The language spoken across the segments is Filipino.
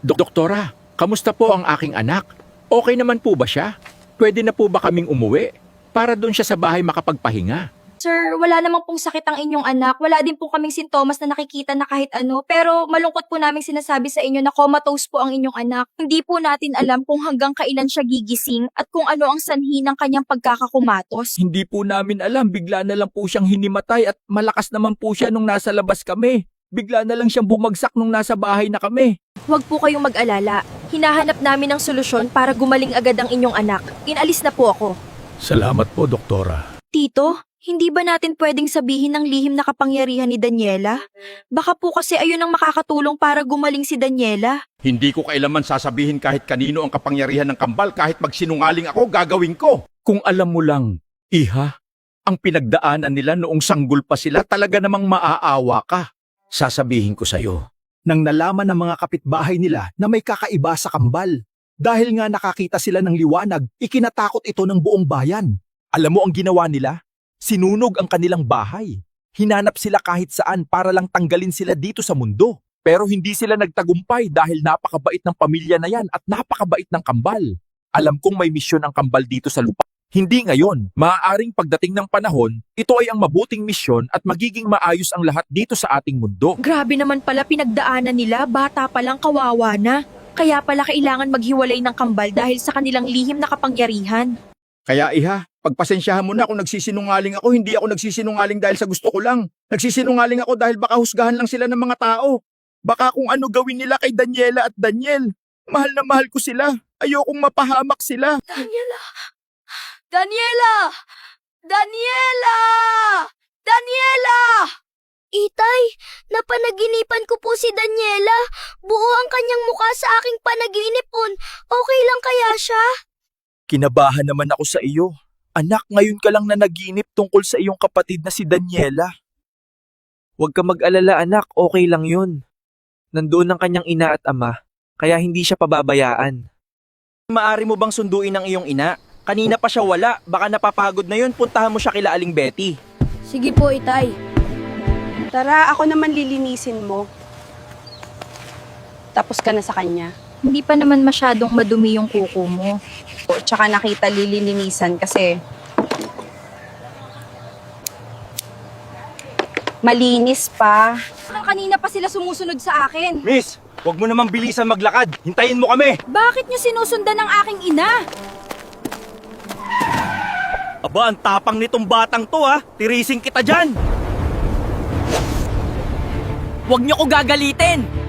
Doktora, kamusta po ang aking anak? Okay naman po ba siya? Pwede na po ba kaming umuwi? Para doon siya sa bahay makapagpahinga. Sir, wala namang pong sakit ang inyong anak. Wala din po kaming sintomas na nakikita na kahit ano. Pero malungkot po namin sinasabi sa inyo na comatose po ang inyong anak. Hindi po natin alam kung hanggang kailan siya gigising at kung ano ang sanhi ng kanyang pagkakakumatos. Hindi po namin alam, bigla na lang po siyang hinimatay at malakas naman po siya nung nasa labas kami. Bigla na lang siyang bumagsak nung nasa bahay na kami. Huwag po kayong mag-alala. Hinahanap namin ng solusyon para gumaling agad ang inyong anak. Inalis na po ako. Salamat po, Doktora. Tito, hindi ba natin pwedeng sabihin ng lihim na kapangyarihan ni Daniela? Baka po kasi ayun ang makakatulong para gumaling si Daniela. Hindi ko kailanman sasabihin kahit kanino ang kapangyarihan ng kambal, kahit magsinungaling ako, gagawin ko. Kung alam mo lang, Iha, ang pinagdaanan nila noong sanggol pa sila, talaga namang maaawa ka. Sasabihin ko sa'yo. Nang nalaman ng mga kapitbahay nila na may kakaiba sa kambal. Dahil nga nakakita sila ng liwanag, ikinatakot ito ng buong bayan. Alam mo ang ginawa nila? Sinunog ang kanilang bahay. Hinanap sila kahit saan para lang tanggalin sila dito sa mundo. Pero hindi sila nagtagumpay dahil napakabait ng pamilya na yan at napakabait ng kambal. Alam kong may misyon ang kambal dito sa lupa. Hindi ngayon, maaaring pagdating ng panahon, ito ay ang mabuting misyon at magiging maayos ang lahat dito sa ating mundo. Grabe naman pala pinagdaanan nila, bata pa lang kawawa na. Kaya pala kailangan maghiwalay ng kambal dahil sa kanilang lihim na kapangyarihan. Kaya Iha, pagpasensyahan mo na kung nagsisinungaling ako, hindi ako nagsisinungaling dahil sa gusto ko lang. Nagsisinungaling ako dahil baka husgahan lang sila ng mga tao. Baka kung ano gawin nila kay Daniela at Daniel. Mahal na mahal ko sila. Ayokong mapahamak sila. Daniela! Daniela! Daniela! Daniela! Itay, napanaginipan ko po si Daniela. Buo ang kanyang mukha sa aking panaginipon. Okay lang kaya siya? Kinabahan naman ako sa iyo. Anak, ngayon ka lang na naginip tungkol sa iyong kapatid na si Daniela. Huwag ka mag-alala anak, okay lang yun. Nandoon ang kanyang ina at ama, kaya hindi siya pababayaan. Maari mo bang sunduin ang iyong ina? Kanina pa siya wala, baka napapagod na yun, puntahan mo siya kila Aling Betty. Sige po, Itay. Tara, ako naman lilinisin mo. Tapos ka na sa kanya. Hindi pa naman masyadong madumi yung kuko mo. Tsaka nakita lilinisan kasi malinis pa. Kanina pa sila sumusunod sa akin. Miss, huwag mo namang bilisan maglakad, hintayin mo kami. Bakit niyo sinusundan ang aking ina? Aba, ang tapang nitong batang to ha, tirising kita dyan. Huwag niyo ko gagalitin.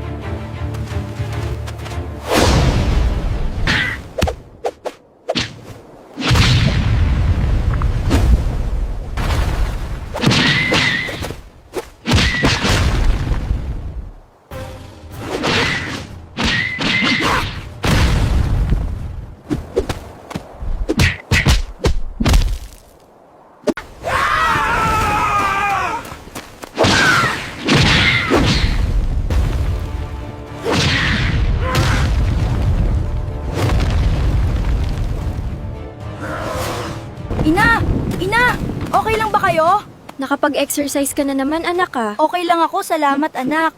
Ina! Ina! Okay lang ba kayo? Nakapag-exercise ka na naman, anak ah. Okay lang ako, salamat anak.